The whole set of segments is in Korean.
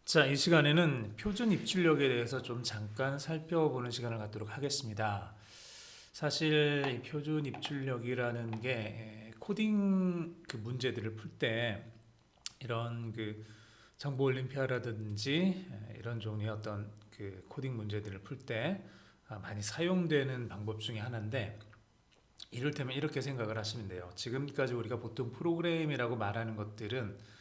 자, 이 시간에는 표준 입출력에 대해서 좀 잠깐 살펴보는 시간을 갖도록 하겠습니다. 사실 이 표준 입출력이라는 게 코딩 그 문제들을 풀 때 이런 그 정보 올림피아라든지 이런 종류의 어떤 그 코딩 문제들을 풀 때 많이 사용되는 방법 중에 하나인데, 이를테면 이렇게 생각을 하시면 돼요. 지금까지 우리가 보통 프로그램이라고 말하는 것들은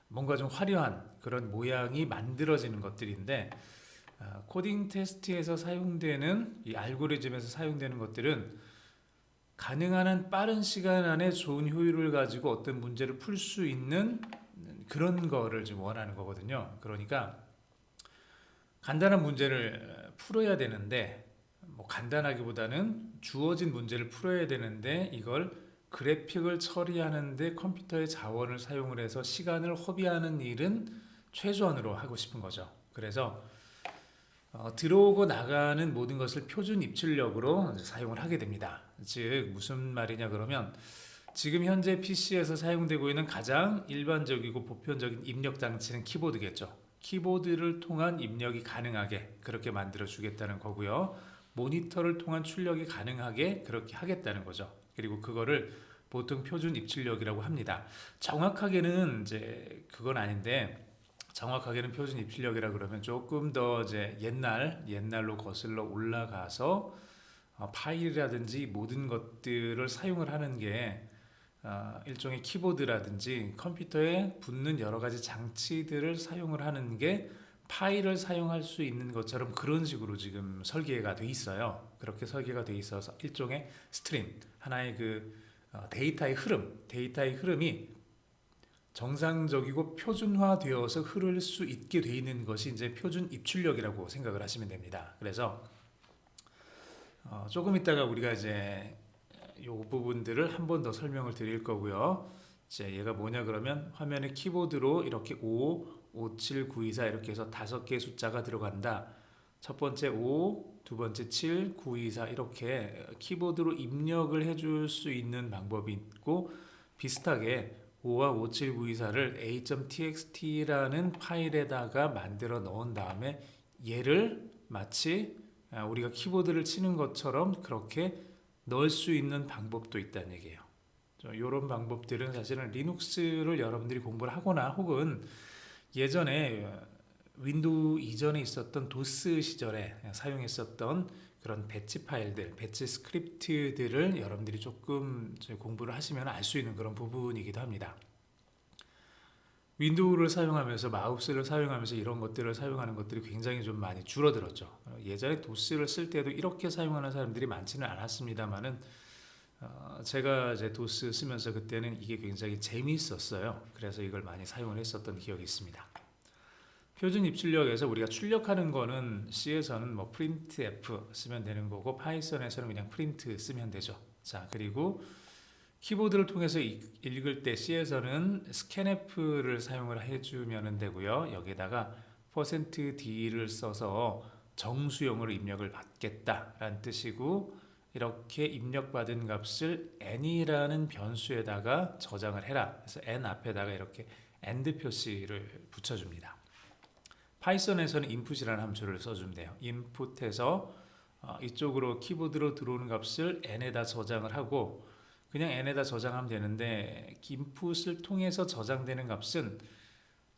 뭔가 좀 화려한 그런 모양이 만들어지는 것들인데, 코딩 테스트에서 사용되는 이 알고리즘에서 사용되는 것들은 가능한 한 빠른 시간 안에 좋은 효율을 가지고 어떤 문제를 풀 수 있는 그런 거를 지금 원하는 거거든요. 그러니까 간단한 문제를 풀어야 되는데, 뭐 간단하기보다는 주어진 문제를 풀어야 되는데 이걸 그래픽을 처리하는데 컴퓨터의 자원을 사용을 해서 시간을 허비하는 일은 최소한으로 하고 싶은 거죠. 그래서 들어오고 나가는 모든 것을 표준 입출력으로 사용을 하게 됩니다. 즉 무슨 말이냐 그러면, 지금 현재 PC에서 사용되고 있는 가장 일반적이고 보편적인 입력 장치는 키보드겠죠. 키보드를 통한 입력이 가능하게 그렇게 만들어 주겠다는 거고요. 모니터를 통한 출력이 가능하게 그렇게 하겠다는 거죠. 그리고 그거를 보통 표준 입출력이라고 합니다. 정확하게는 이제 그건 아닌데, 정확하게는 표준 입출력이라 그러면 조금 더 이제 옛날로 거슬러 올라가서 파일이라든지 모든 것들을 사용을 하는 게 일종의 키보드라든지 컴퓨터에 붙는 여러 가지 장치들을 사용을 하는 게 파일을 사용할 수 있는 것처럼 그런 식으로 지금 설계가 돼 있어요. 그렇게 설계가 돼 있어서 일종의 스트림, 하나의 그 데이터의 흐름이 정상적이고 표준화되어서 흐를 수 있게 돼 있는 것이 이제 표준 입출력이라고 생각을 하시면 됩니다. 그래서 조금 있다가 우리가 이제 이 부분들을 한 번 더 설명을 드릴 거고요. 이제 얘가 뭐냐 그러면, 화면에 키보드로 이렇게 5, 7, 9, 2, 4 이렇게 해서 5개의 숫자가 들어간다. 첫 번째 5, 두 번째 7, 9, 2, 4 이렇게 키보드로 입력을 해줄 수 있는 방법이 있고, 비슷하게 5와 5, 7, 9, 2, 4를 a.txt라는 파일에다가 만들어 넣은 다음에 얘를 마치 우리가 키보드를 치는 것처럼 그렇게 넣을 수 있는 방법도 있다는 얘기예요. 이런 방법들은 사실은 리눅스를 여러분들이 공부를 하거나 혹은 예전에 윈도우 이전에 있었던 도스 시절에 사용했었던 그런 배치 파일들, 배치 스크립트들을 여러분들이 조금 공부를 하시면 알 수 있는 그런 부분이기도 합니다. 윈도우를 사용하면서 마우스를 사용하면서 이런 것들을 사용하는 것들이 굉장히 좀 많이 줄어들었죠. 예전에 도스를 쓸 때도 이렇게 사용하는 사람들이 많지는 않았습니다만은, 제가 이제 도스 쓰면서 그때는 이게 굉장히 재미있었어요. 그래서 이걸 많이 사용을 했었던 기억이 있습니다. 표준 입출력에서 우리가 출력하는 거는 C에서는 뭐 printf 쓰면 되는 거고, 파이썬에서는 그냥 print 쓰면 되죠. 자, 그리고 키보드를 통해서 읽을 때 C에서는 scanf를 사용을 해주면 되고요. 여기에다가 %d를 써서 정수용으로 입력을 받겠다라는 뜻이고, 이렇게 입력받은 값을 n이라는 변수에다가 저장을 해라. 그래서 n 앞에다가 이렇게 and 표시를 붙여줍니다. 파이썬에서는 input이라는 함수를 써주면 돼요. input에서 이쪽으로 키보드로 들어오는 값을 n에다 저장을 하고, 그냥 n에다 저장하면 되는데, input을 통해서 저장되는 값은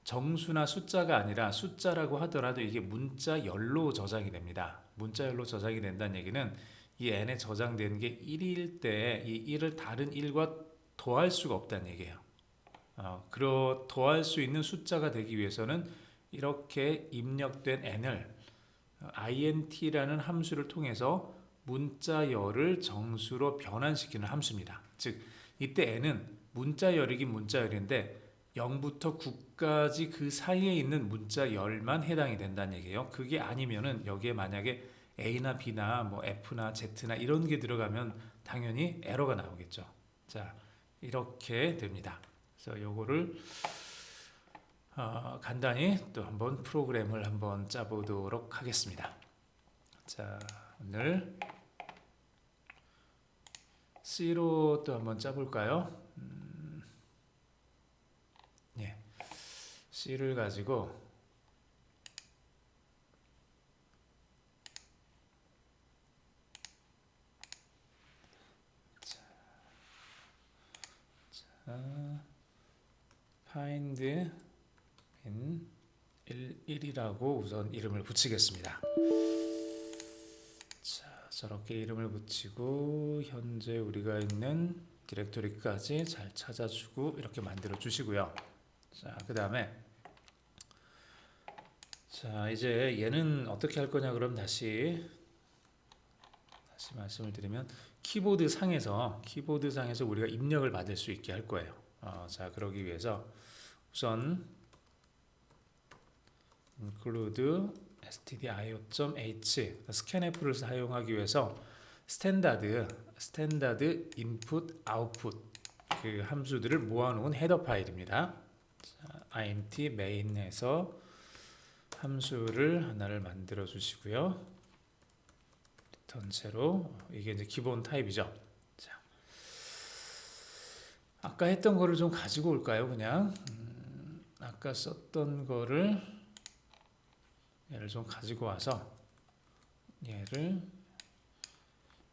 정수나 숫자가 아니라, 숫자라고 하더라도 이게 문자열로 저장이 됩니다. 문자열로 저장이 된다는 얘기는 이 n에 저장된 게 1일 때 이 1을 다른 1과 더할 수가 없다는 얘기예요. 더할 수 있는 숫자가 되기 위해서는 이렇게 입력된 n을 int라는 함수를 통해서 문자열을 정수로 변환시키는 함수입니다. 즉 이때 n은 문자열이긴 문자열인데 0부터 9까지 그 사이에 있는 문자열만 해당이 된다는 얘기예요. 그게 아니면은 여기에 만약에 A나 B나 뭐 F나 Z나 이런 게 들어가면 당연히 에러가 나오겠죠. 자, 이렇게 됩니다. 그래서 요거를 간단히 또 한번 프로그램을 한번 짜보도록 하겠습니다. 자, 오늘 C로 또 한번 짜볼까요? 예, C를 가지고 find in 1이라고 우선 이름을 붙이겠습니다. 자, 저렇게 이름을 붙이고 현재 우리가 있는 디렉토리까지 잘 찾아주고 이렇게 만들어 주시고요. 자, 그 다음에 자, 이제 얘는 어떻게 할 거냐 그럼 다시 말씀을 드리면 키보드 상에서 우리가 입력을 받을 수 있게 할 거예요. 자, 그러기 위해서 우선 include stdio.h scanf를 사용하기 위해서 스탠다드 input output 그 함수들을 모아놓은 헤더 파일입니다. 자, int main에서 함수를 하나를 만들어 주시고요. 전체로 이게 이제 기본 타입이죠. 자, 아까 했던 거를 좀 가지고 올까요? 그냥 아까 썼던 거를 얘를 좀 가지고 와서 얘를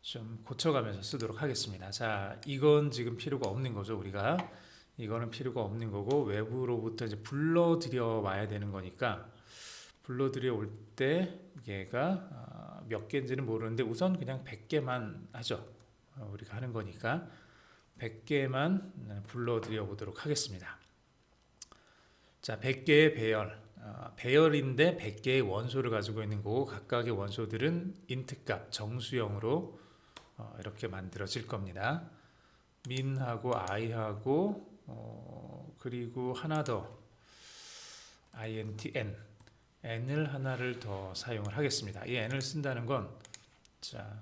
좀 고쳐가면서 쓰도록 하겠습니다. 자, 이건 지금 필요가 없는 거죠. 우리가 이거는 필요가 없는 거고 외부로부터 이제 불러들여 와야 되는 거니까 불러들여 올 때 얘가 몇 개인지는 모르는데 우선 그냥 100개만 하죠. 우리가 하는 거니까 100개만 불러들여 보도록 하겠습니다. 자, 100개의 배열인데 100개의 원소를 가지고 있는 거고 각각의 원소들은 int 값 정수형으로 이렇게 만들어질 겁니다. min하고 i하고 그리고 하나 더 int n을 하나를 더 사용을 하겠습니다. 이 n을 쓴다는 건 자,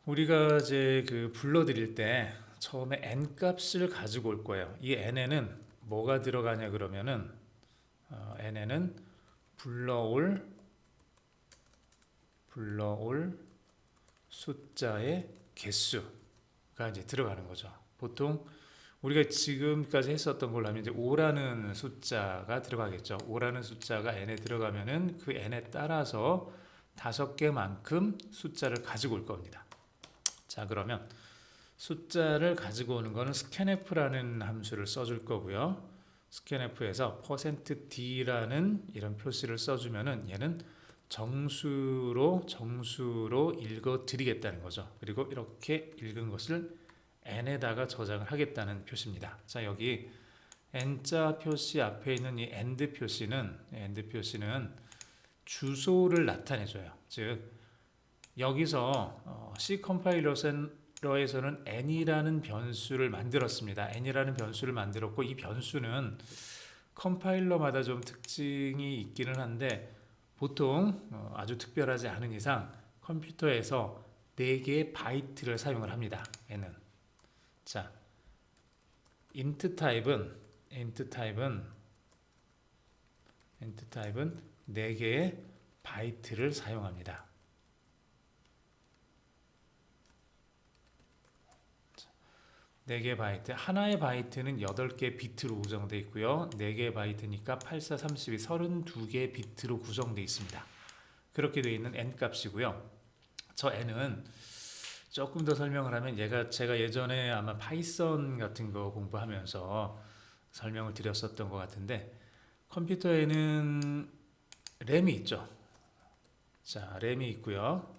우리가 이제 그 불러드릴 때 처음에 n 값을 가지고 올 거예요. 이 n에는 뭐가 들어가냐 그러면은 n에는 불러올 숫자의 개수가 이제 들어가는 거죠. 보통 우리가 지금까지 했었던 걸로 하면 이제 5라는 숫자가 들어가겠죠. 5라는 숫자가 n에 들어가면은 그 n에 따라서 5개만큼 숫자를 가지고 올 겁니다. 자, 그러면 숫자를 가지고 오는 거는 scanf라는 함수를 써줄 거고요. scanf에서 %d라는 이런 표시를 써주면은 얘는 정수로 읽어 드리겠다는 거죠. 그리고 이렇게 읽은 것을 n에다가 저장을 하겠다는 표시입니다. 자, 여기 n자 표시 앞에 있는 이 end 표시는 주소를 나타내줘요. 즉 여기서 C 컴파일러에서는 n이라는 변수를 만들었습니다. n이라는 변수를 만들었고 이 변수는 컴파일러마다 좀 특징이 있기는 한데 보통 아주 특별하지 않은 이상 컴퓨터에서 4개의 바이트를 사용을 합니다. n은 자, int 타입은 4개의 바이트를 사용합니다. 4개의 바이트, 하나의 바이트는 8개 비트로 구성되어 있고요. 4개의 바이트니까 8432, 32개 비트로 구성되어 있습니다. 그렇게 되어 있는 n 값이고요. 저 n은 조금 더 설명을 하면 제가 예전에 아마 파이썬 같은 거 공부하면서 설명을 드렸었던 것 같은데 컴퓨터에는 램이 있죠. 자, 램이 있고요.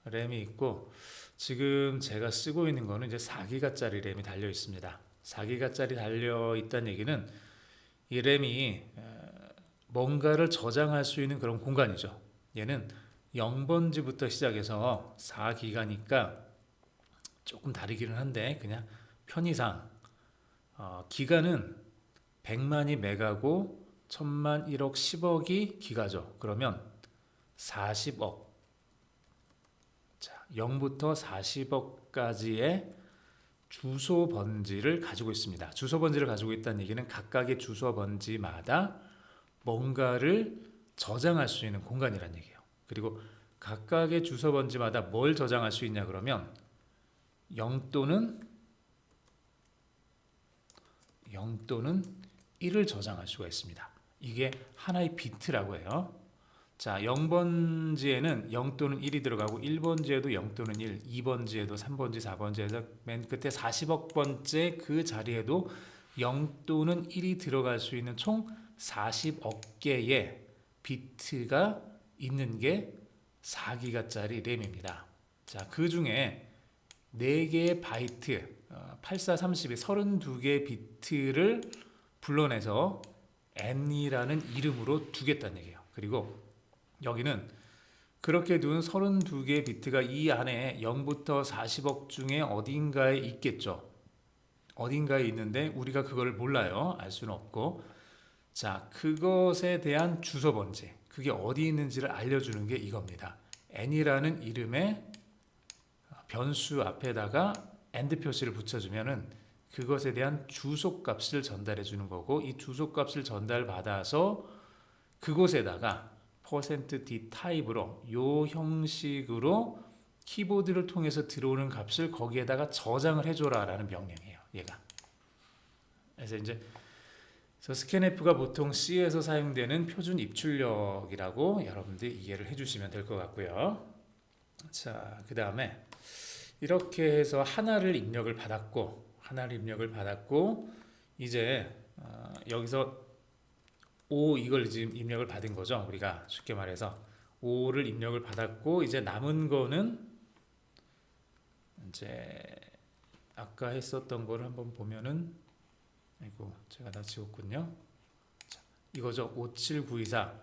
램이 있고 지금 제가 쓰고 있는 거는 이제 4기가짜리 램이 달려 있습니다. 4기가짜리 달려 있다는 얘기는 이 램이 뭔가를 저장할 수 있는 그런 공간이죠. 얘는 0번지부터 시작해서 4기가니까 조금 다르기는 한데 그냥 편의상 기가는 100만이 메가고 1000만, 1억, 10억이 기가죠. 그러면 40억. 자, 0부터 40억까지의 주소 번지를 가지고 있습니다. 주소 번지를 가지고 있다는 얘기는 각각의 주소 번지마다 뭔가를 저장할 수 있는 공간이란 얘기예요. 그리고 각각의 주소 번지마다 뭘 저장할 수 있냐 그러면 0 또는 1을 저장할 수가 있습니다. 이게 하나의 비트라고 해요. 자, 0번지에는 0 또는 1이 들어가고 1번지에도 0 또는 1, 2번지에도 3번지, 4번지에서 맨 끝에 40억 번째 그 자리에도 0 또는 1이 들어갈 수 있는 총 40억 개의 비트가 있는 게 4기가짜리 램입니다. 자, 그 중에 4개의 바이트, 8432, 32개의 비트를 불러내서 n이라는 이름으로 두겠다는 얘기예요. 그리고 여기는 그렇게 둔 32개의 비트가 이 안에 0부터 40억 중에 어딘가에 있겠죠. 어딘가에 있는데 우리가 그걸 몰라요. 알 수는 없고. 자, 그것에 대한 주소 번지, 그게 어디 있는지를 알려주는 게 이겁니다. n이라는 이름의 변수 앞에다가 and 표시를 붙여주면은 그것에 대한 주소 값을 전달해 주는 거고, 이 주소 값을 전달받아서 그곳에다가 %d 타입으로 요 형식으로 키보드를 통해서 들어오는 값을 거기에다가 저장을 해줘라 라는 명령이에요, 얘가. 그래서 이제 scanf가 보통 C에서 사용되는 표준 입출력이라고 여러분들이 이해를 해주시면 될 것 같고요. 자, 그 다음에 이렇게 해서 하나를 입력을 받았고 이제 여기서 5 이걸 지금 입력을 받은 거죠. 우리가 쉽게 말해서 5를 입력을 받았고, 이제 남은 거는 이제 아까 했었던 거를 한번 보면은, 아이고 제가 다 지웠군요. 자, 이거죠. 57924.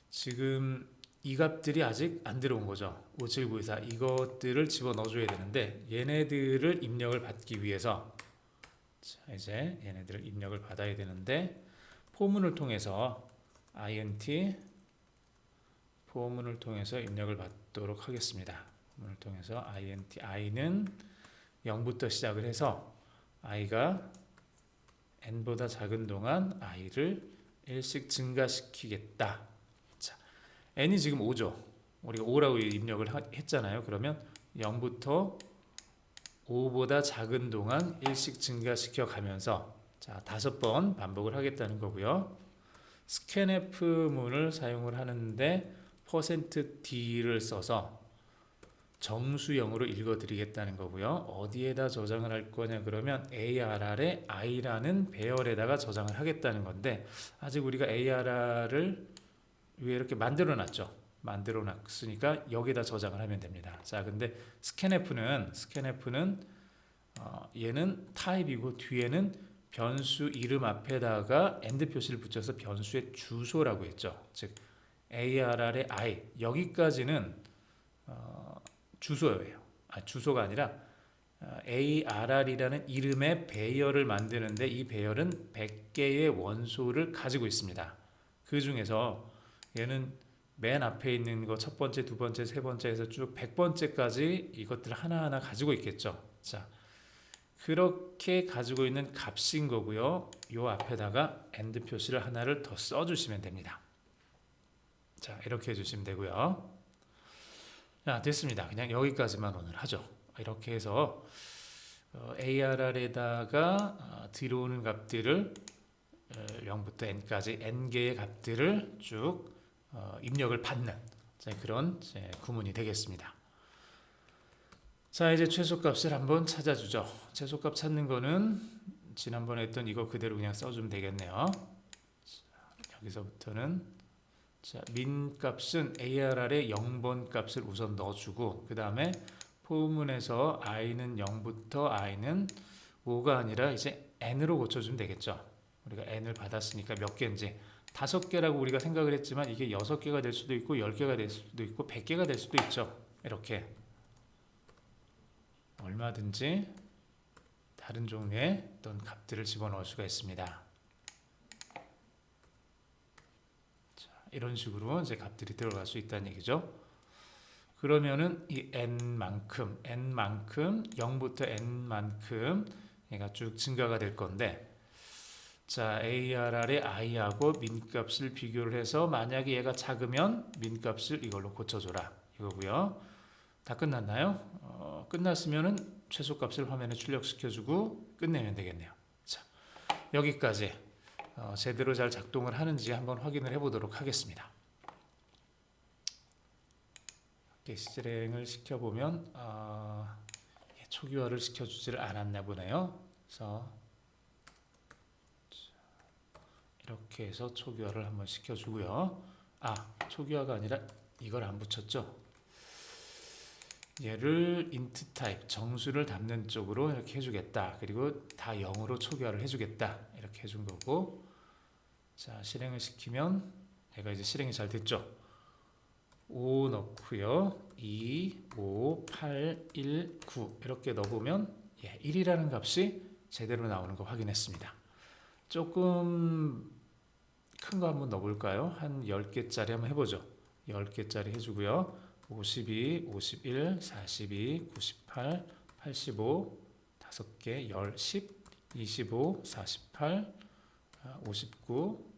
지금 이 값들이 아직 안 들어온 거죠. 57924 이것들을 집어넣어 줘야 되는데, 얘네들을 입력을 받기 위해서, 자, 이제 얘네들을 입력을 받아야 되는데 포문을 통해서 int 포문을 통해서 입력을 받도록 하겠습니다. 포문을 통해서 int i는 0부터 시작을 해서 i가 n보다 작은 동안 i를 1씩 증가시키겠다. 자, n이 지금 5죠. 우리가 5라고 입력을 했잖아요. 그러면 0부터 5보다 작은 동안 1씩 증가시켜 가면서, 자, 5번 반복을 하겠다는 거고요. scanf문을 사용을 하는데 %d를 써서 정수형으로 읽어드리겠다는 거고요. 어디에다 저장을 할 거냐 그러면 ARR에 i라는 배열에다가 저장을 하겠다는 건데, 아직 우리가 ARR을 위에 이렇게 만들어 놨으니까 여기다 저장을 하면 됩니다. 자, 근데 scanf는 얘는 타입이고 뒤에는 변수 이름 앞에다가 and 표시를 붙여서 변수의 주소라고 했죠. 즉 ARR의 I, 여기까지는 주소예요. 주소가 아니라 ARR이라는 이름의 배열을 만드는데, 이 배열은 100개의 원소를 가지고 있습니다. 그 중에서 얘는 맨 앞에 있는 거 첫 번째, 두 번째, 세 번째에서 쭉 100번째까지 이것들 하나하나 가지고 있겠죠. 자, 그렇게 가지고 있는 값인 거고요. 요 앞에다가 and 표시를 하나를 더 써주시면 됩니다. 자, 이렇게 해주시면 되고요. 자, 됐습니다. 그냥 여기까지만 오늘 하죠. 이렇게 해서 ARR에다가 들어오는 값들을 0부터 n까지 n개의 값들을 쭉 입력을 받는 그런 구문이 되겠습니다. 자, 이제 최소값을 한번 찾아주죠. 최소값 찾는 거는 지난번에 했던 이거 그대로 그냥 써주면 되겠네요. 자, 여기서부터는 min 값은 ARR에 0번 값을 우선 넣어주고, 그 다음에 포문에서 i는 0부터 i는 5가 아니라 이제 n으로 고쳐주면 되겠죠. 우리가 n을 받았으니까 몇 개인지 5개라고 우리가 생각을 했지만 이게 6개가 될 수도 있고 10개가 될 수도 있고 100개가 될 수도 있죠. 이렇게 얼마든지 다른 종류의 어떤 값들을 집어넣을 수가 있습니다. 자, 이런 식으로 이제 값들이 들어갈 수 있다는 얘기죠. 그러면은 이 n만큼 0부터 n만큼 얘가 쭉 증가가 될 건데, 자, ARR의 i하고 min 값을 비교를 해서 만약에 얘가 작으면 min 값을 이걸로 고쳐줘라 이거고요. 다 끝났나요? 끝났으면은 최소값을 화면에 출력시켜주고 끝내면 되겠네요. 자, 여기까지 제대로 잘 작동을 하는지 한번 확인을 해보도록 하겠습니다. 이렇게 실행을 시켜보면 초기화를 시켜주지를 않았나 보네요. 그래서 이렇게 해서 초기화를 한번 시켜주고요. 초기화가 아니라 이걸 안 붙였죠. 얘를 int 타입 정수를 담는 쪽으로 이렇게 해주겠다. 그리고 다 0으로 초기화를 해주겠다. 이렇게 해준 거고, 자 실행을 시키면 얘가 이제 실행이 잘 됐죠. 5 넣고요. 2, 5, 8, 1, 9 이렇게 넣어보면 1이라는 값이 제대로 나오는 거 확인했습니다. 조금 큰 거 한번 넣어볼까요? 한 10개짜리 한번 해보죠. 10개짜리 해주고요. 52, 51, 42, 98, 85 5개, 10, 25, 48, 59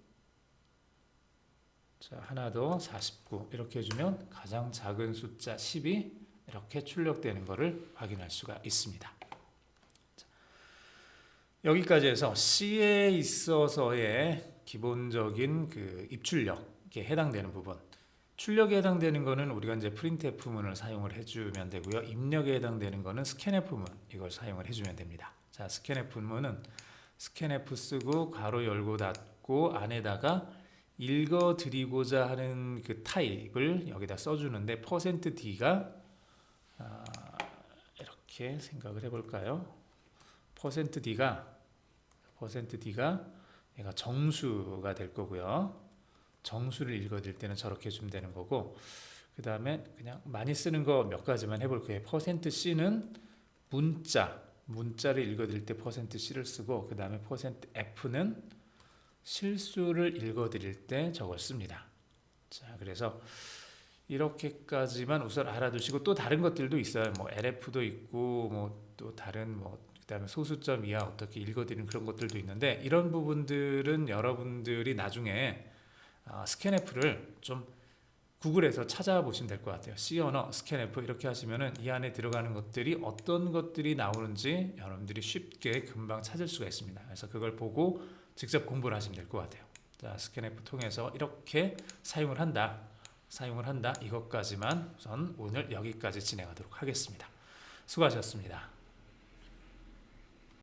자, 하나 더 49 이렇게 해주면 가장 작은 숫자 10이 이렇게 출력되는 것을 확인할 수가 있습니다. 자, 여기까지 해서 C에 있어서의 기본적인 그 입출력에 해당되는 부분, 출력에 해당되는 거는 우리가 이제 printf문을 사용을 해주면 되고요. 입력에 해당되는 거는 scanf문 이걸 사용을 해주면 됩니다. 자, scanf문은 scanf 쓰고 괄호 열고 닫고 안에다가 읽어드리고자 하는 그 타입을 여기다 써주는데 %d가 이렇게 생각을 해볼까요? %d가 얘가 정수가 될 거고요. 정수를 읽어드릴 때는 저렇게 해주면 되는 거고, 그 다음에 그냥 많이 쓰는 거 몇 가지만 해볼게요. %c는 문자를 읽어드릴 때 %c를 쓰고, 그 다음에 %f는 실수를 읽어드릴 때 저걸 씁니다. 자, 그래서 이렇게까지만 우선 알아두시고, 또 다른 것들도 있어요. 뭐 LF도 있고, 뭐 또 다른 그다음에 소수점 이하 어떻게 읽어드리는 그런 것들도 있는데, 이런 부분들은 여러분들이 나중에 스캔F를 좀 구글에서 찾아보시면 될 것 같아요. C 언어, 스캔F 이렇게 하시면은 이 안에 들어가는 것들이 어떤 것들이 나오는지 여러분들이 쉽게 금방 찾을 수가 있습니다. 그래서 그걸 보고 직접 공부를 하시면 될 것 같아요. 자, 스캔F 통해서 이렇게 사용을 한다. 이것까지만 우선 오늘 여기까지 진행하도록 하겠습니다. 수고하셨습니다.